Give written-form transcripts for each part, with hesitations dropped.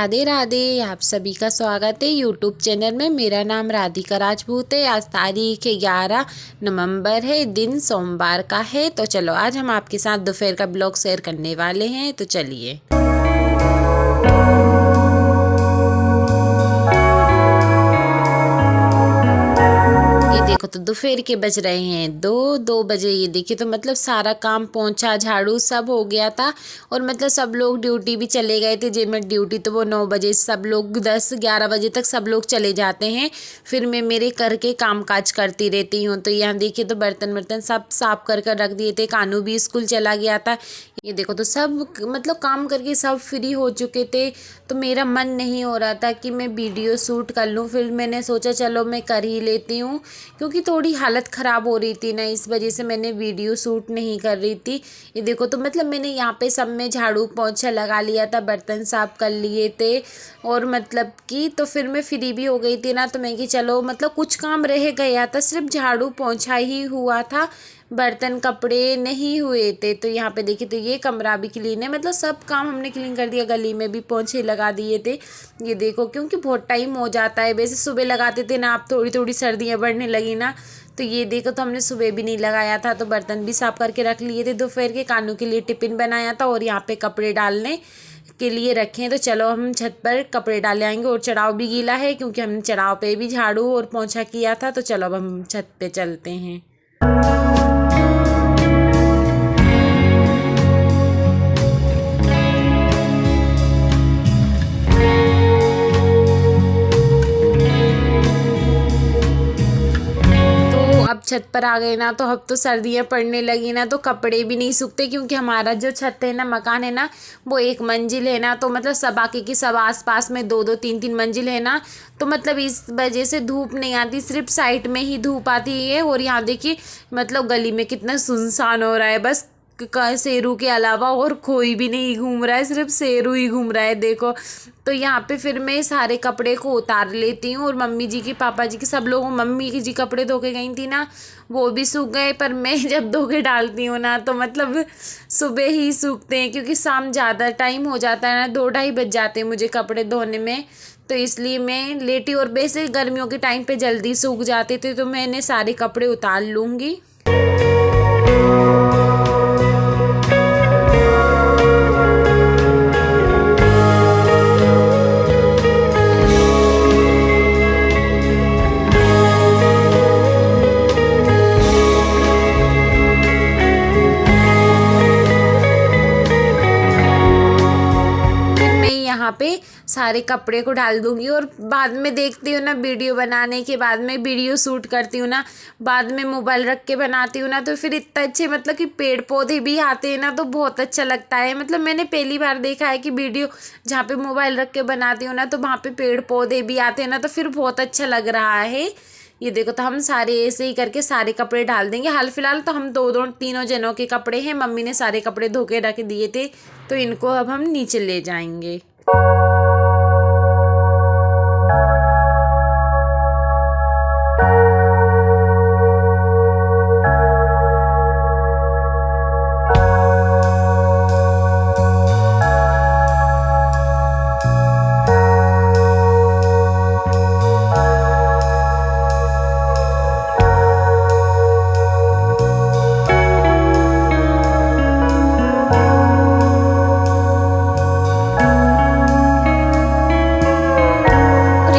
राधे राधे। आप सभी का स्वागत है यूट्यूब चैनल में। मेरा नाम राधिका राजपूत है। आज तारीख 11 नवंबर है, दिन सोमवार का है। तो चलो आज हम आपके साथ दोपहर का ब्लॉग शेयर करने वाले हैं। तो चलिए। ये देखो तो दोपहर के बज रहे हैं 2 बजे। ये देखिए तो मतलब सारा काम पोंछा झाड़ू सब हो गया था। और मतलब सब लोग ड्यूटी भी चले गए थे। जिनमें ड्यूटी तो वो 9 बजे, सब लोग 10-11 बजे तक सब लोग चले जाते हैं। फिर मैं मेरे घर के काम काज करती रहती हूँ। तो यहाँ देखिए तो बर्तन वर्तन सब साफ कर कर रख दिए थे। कानू भी स्कूल चला गया था। ये देखो तो सब मतलब काम करके सब फ्री हो चुके थे। तो मेरा मन नहीं हो रहा था कि मैं वीडियो शूट कर लूँ। फिर मैंने सोचा चलो मैं कर ही लेती हूँ, क्योंकि थोड़ी हालत ख़राब हो रही थी ना, इस वजह से मैंने वीडियो शूट नहीं कर रही थी। ये देखो तो मतलब मैंने यहाँ पे सब में झाड़ू पोंछा लगा लिया था, बर्तन साफ कर लिए थे। और मतलब कि तो फिर मैं फ्री भी हो गई थी ना। तो मैं कि चलो मतलब कुछ काम रह गया था, सिर्फ झाड़ू पोंछा ही हुआ था, बर्तन कपड़े नहीं हुए थे। तो यहाँ पे देखिए तो ये कमरा भी क्लीन है, मतलब सब काम हमने क्लीन कर दिया। गली में भी पोंछे लगा दिए थे। ये देखो क्योंकि बहुत टाइम हो जाता है। वैसे सुबह लगाते थे ना, अब थोड़ी थोड़ी सर्दियाँ बढ़ने लगी ना, तो ये देखो तो हमने सुबह भी नहीं लगाया था। तो बर्तन भी साफ करके रख लिए थे दोपहर के। कानू के लिए टिफ़िन बनाया था और यहाँ पे कपड़े डालने के लिए रखे हैं। तो चलो हम छत पर कपड़े डाले आएंगे। और चढ़ाव भी गीला है क्योंकि हमने चढ़ाव पे भी झाड़ू और पोंछा किया था। तो चलो अब हम छत पे चलते हैं। अब छत पर आ गए ना, तो अब तो सर्दियाँ पड़ने लगी ना, तो कपड़े भी नहीं सूखते। क्योंकि हमारा जो छत है ना, मकान है ना, वो 1 मंजिल है ना। तो मतलब सब आके की सब आसपास में 2-2 3-3 मंजिल है ना। तो मतलब इस वजह से धूप नहीं आती, सिर्फ साइड में ही धूप आती है। और यहाँ देखिए मतलब गली में कितना सुनसान हो रहा है। बस शेरू के अलावा और कोई भी नहीं घूम रहा है, सिर्फ शेरू ही घूम रहा है देखो। तो यहाँ पे फिर मैं सारे कपड़े को उतार लेती हूँ। और मम्मी जी की, पापा जी की, सब लोगों, मम्मी की जी कपड़े धो के गई थी ना, वो भी सूख गए। पर मैं जब धो के डालती हूँ ना, तो मतलब सुबह ही सूखते हैं, क्योंकि शाम ज़्यादा टाइम हो जाता है ना, 2-2:30 बज जाते हैं मुझे कपड़े धोने में। तो इसलिए मैं लेटी। और वैसे गर्मियों के टाइम पे जल्दी सूख जाते थे। तो मैंने सारे कपड़े उतार लूँगी। यहाँ पे सारे कपड़े को डाल दूंगी। और बाद में देखती हूँ ना, वीडियो बनाने के बाद में वीडियो शूट करती हूँ ना, बाद में मोबाइल रख के बनाती हूँ ना, तो फिर इतना अच्छे मतलब कि पेड़ पौधे भी आते हैं ना, तो बहुत अच्छा लगता है। मतलब मैंने पहली बार देखा है कि वीडियो जहाँ पे मोबाइल रख के बनाती हूँ ना, तो वहाँ पे पेड़ पौधे भी आते हैं ना, तो फिर बहुत अच्छा लग रहा है। ये देखो तो हम सारे ऐसे ही करके सारे कपड़े डाल देंगे। हाल फिलहाल तो हम 2-2 तीनों जनों के कपड़े हैं। मम्मी ने सारे कपड़े धो के रख दिए थे, तो इनको अब हम नीचे ले जाएंगे।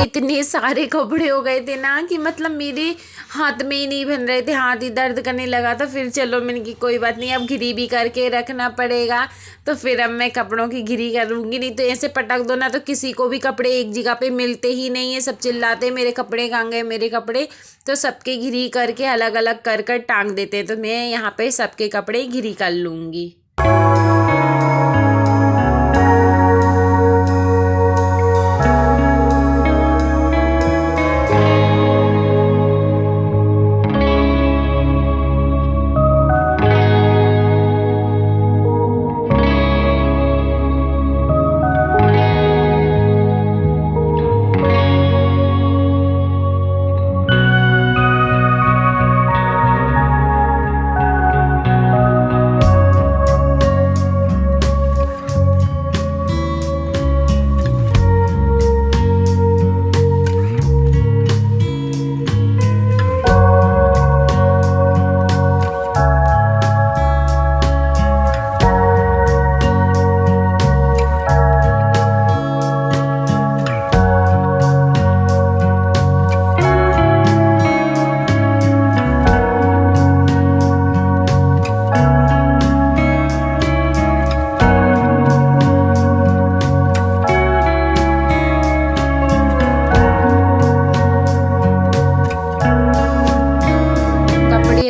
इतने सारे कपड़े हो गए थे ना कि मतलब मेरे हाथ में ही नहीं बन रहे थे, हाथ ही दर्द करने लगा था। फिर चलो मैंने की कोई बात नहीं, अब घिरी भी करके रखना पड़ेगा। तो फिर अब मैं कपड़ों की घिरी करूँगी। नहीं तो ऐसे पटक दो ना, तो किसी को भी कपड़े एक जगह पे मिलते ही नहीं है। सब चिल्लाते मेरे कपड़े कहाँ गए, मेरे कपड़े। तो सबके घिरी करके अलग अलग कर कर टांग देते हैं। तो मैं यहाँ पे सबके कपड़े घिरी कर लूँगी।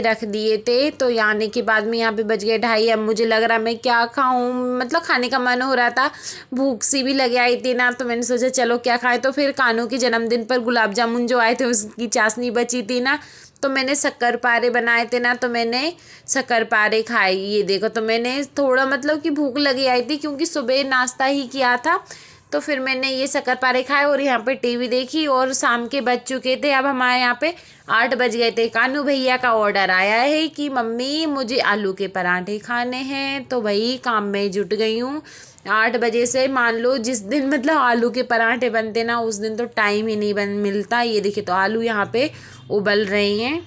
रख दिए थे। तो ये आने के बाद में यहाँ पे बज गए 2:30। अब मुझे लग रहा मैं क्या खाऊं, मतलब खाने का मन हो रहा था, भूख सी भी लग आई थी ना, तो मैंने सोचा चलो क्या खाएं। तो फिर कानू के जन्मदिन पर गुलाब जामुन जो आए थे उसकी चाशनी बची थी ना, तो मैंने शक्कर-पारे बनाए थे ना, तो मैंने शक्कर-पारे खाए। ये देखो, तो मैंने थोड़ा मतलब कि भूख लगी आई थी क्योंकि सुबह नाश्ता ही किया था, तो फिर मैंने ये शक्कर-पारे खाए और यहाँ पे टीवी देखी। और शाम के बज चुके थे, अब हमारे यहाँ पे 8 बज गए थे। कानू भैया का ऑर्डर आया है कि मम्मी मुझे आलू के पराठे खाने हैं, तो भाई काम में जुट गई हूँ। 8 बजे से मान लो जिस दिन मतलब आलू के पराठे बनते ना, उस दिन तो टाइम ही नहीं मिलता। ये देखिए, तो आलू यहाँ पे उबल रहे हैं।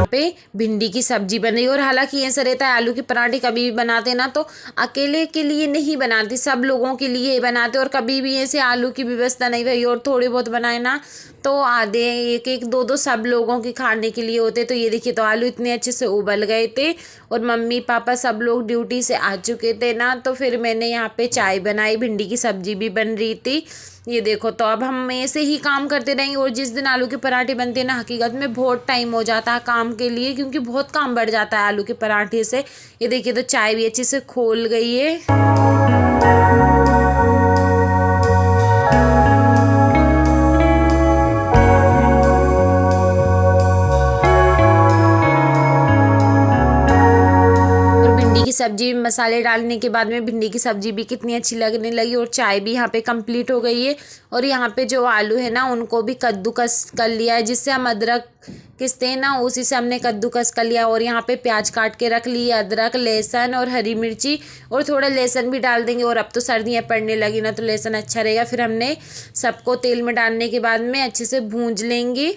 पे भिंडी की सब्जी बन रही है। और हालांकि ऐसा रहता है, आलू के पराठे कभी भी बनाते ना तो अकेले के लिए नहीं बनाती, सब लोगों के लिए बनाते। और कभी भी ऐसे आलू की व्यवस्था नहीं रही और थोड़े बहुत बनाए ना तो आधे एक एक दो दो सब लोगों के खाने के लिए होते। तो ये देखिए, तो आलू इतने अच्छे से उबल गए थे और मम्मी पापा सब लोग ड्यूटी से आ चुके थे ना, तो फिर मैंने यहाँ पे चाय बनाई, भिंडी की सब्जी भी बन रही थी। ये देखो, तो अब हम ऐसे ही काम करते रहेंगे। और जिस दिन आलू के पराठे बनते हैं ना, हकीकत में बहुत टाइम हो जाता है काम के लिए, क्योंकि बहुत काम बढ़ जाता है आलू के पराठे से। ये देखिए, तो चाय भी अच्छे से खोल गई है। की सब्जी में मसाले डालने के बाद में भिंडी की सब्जी भी कितनी अच्छी लगने लगी और चाय भी यहाँ पे कंप्लीट हो गई है। और यहाँ पे जो आलू है ना, उनको भी कद्दूकस कर लिया है, जिससे हम अदरक किसते हैं ना, उसी से हमने कद्दूकस कर लिया। और यहाँ पे प्याज काट के रख ली, अदरक लहसुन और हरी मिर्ची, और थोड़ा लहसुन भी डाल देंगे। और अब तो सर्दियाँ पड़ने लगी ना, तो लहसुन अच्छा रहेगा। फिर हमने सबको तेल में डालने के बाद में अच्छे से भूंज लेंगे।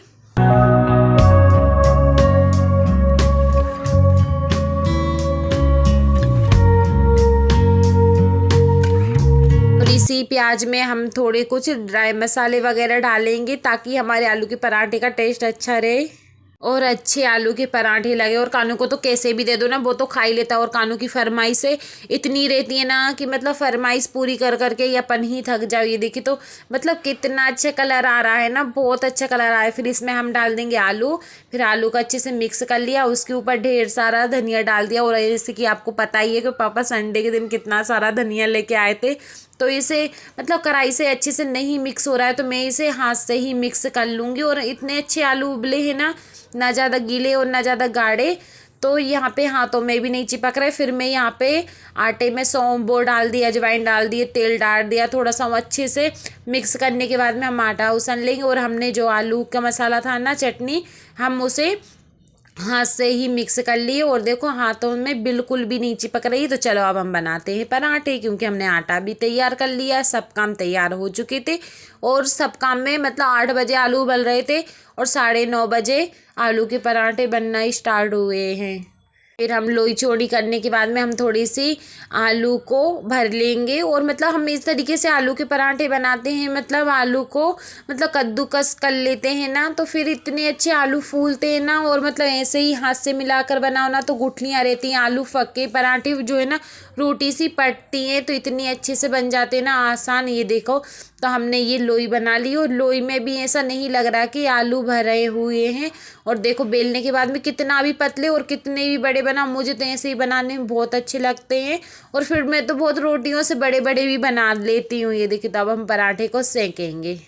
इसी प्याज में हम थोड़े कुछ ड्राई मसाले वगैरह डालेंगे ताकि हमारे आलू के पराठे का टेस्ट अच्छा रहे और अच्छे आलू के पराठे लगे। और कानू को तो कैसे भी दे दो ना, वो तो खा ही लेता है। और कानू की फरमाइश इतनी रहती है ना कि मतलब फरमाइश पूरी कर करके ये अपन ही थक जाओ। ये देखिए, तो मतलब कितना अच्छा कलर आ रहा है ना, बहुत अच्छा कलर आ रहा है। फिर इसमें हम डाल देंगे आलू। फिर आलू को अच्छे से मिक्स कर लिया, उसके ऊपर ढेर सारा धनिया डाल दिया। और जैसे कि आपको पता ही है कि पापा संडे के दिन कितना सारा धनिया लेके आए थे, तो इसे मतलब कढ़ाई से अच्छे से नहीं मिक्स हो रहा है, तो मैं इसे हाथ से ही मिक्स कर लूँगी। और इतने अच्छे आलू उबले हैं ना ज़्यादा गीले और ना ज़्यादा गाढ़े, तो यहाँ पे हाथों में भी नहीं चिपक रहे। फिर मैं यहाँ पे आटे में सौंफ वो डाल दिया, अजवाइन डाल दिए, तेल डाल दिया थोड़ा सा। अच्छे से मिक्स करने के बाद में हम आटा उसान लेंगे। और हमने जो आलू का मसाला था ना, चटनी, हम उसे हाथ से ही मिक्स कर लिए। और देखो, हाथों में बिल्कुल भी नहीं चिपक रही। तो चलो अब हम बनाते हैं पराठे, क्योंकि हमने आटा भी तैयार कर लिया, सब काम तैयार हो चुके थे। और सब काम में मतलब 8 बजे आलू उबल रहे थे और 9:30 बजे आलू के पराठे बनना स्टार्ट हुए हैं। फिर हम लोई चौड़ी करने के बाद में हम थोड़ी सी आलू को भर लेंगे। और मतलब हम इस तरीके से आलू के पराठे बनाते हैं, मतलब आलू को मतलब कद्दूकस कर लेते हैं ना, तो फिर इतने अच्छे आलू फूलते हैं ना। और मतलब ऐसे ही हाथ से मिलाकर बनाओ ना तो गुठलियाँ रहती हैं। आलू फक्के पराठे जो है ना, रोटी सी पटती हैं, तो इतनी अच्छे से बन जाते हैं ना, आसान। ये देखो, तो हमने ये लोई बना ली। और लोई में भी ऐसा नहीं लग रहा कि आलू भरे हुए हैं। और देखो, बेलने के बाद में कितना भी पतले और कितने भी बड़े बना, मुझे तो ऐसे ही बनाने में बहुत अच्छे लगते हैं। और फिर मैं तो बहुत रोटियों से बड़े बड़े भी बना लेती हूँ। ये देखिए, तो अब हम पराठे को सेकेंगे।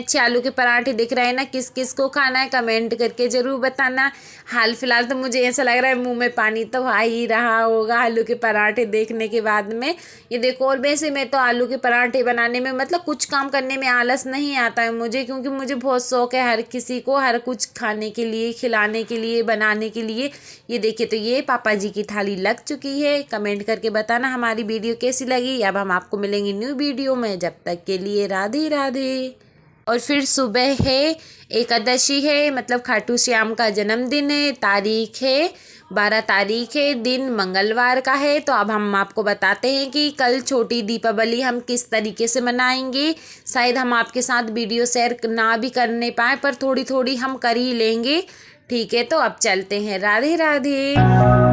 अच्छे आलू के पराठे दिख रहे हैं ना, किस किस को खाना है कमेंट करके ज़रूर बताना। हाल फिलहाल तो मुझे ऐसा लग रहा है मुंह में पानी तो आ ही रहा होगा आलू के पराठे देखने के बाद में। ये देखो, और वैसे मैं तो आलू के पराठे बनाने में मतलब कुछ काम करने में आलस नहीं आता है मुझे, क्योंकि मुझे बहुत शौक है हर किसी को हर कुछ खाने के लिए, खिलाने के लिए, बनाने के लिए। ये देखिए, तो ये पापा जी की थाली लग चुकी है। कमेंट करके बताना हमारी वीडियो कैसी लगी। अब हम आपको मिलेंगे न्यू वीडियो में, जब तक के लिए राधे राधे। और फिर सुबह है, एकादशी है, मतलब खाटू श्याम का जन्मदिन है। तारीख है 12 तारीख है, दिन मंगलवार का है। तो अब हम आपको बताते हैं कि कल छोटी दीपावली हम किस तरीके से मनाएंगे। शायद हम आपके साथ वीडियो शेयर ना भी करने पाए, पर थोड़ी थोड़ी हम कर ही लेंगे। ठीक है, तो अब चलते हैं। राधे राधे।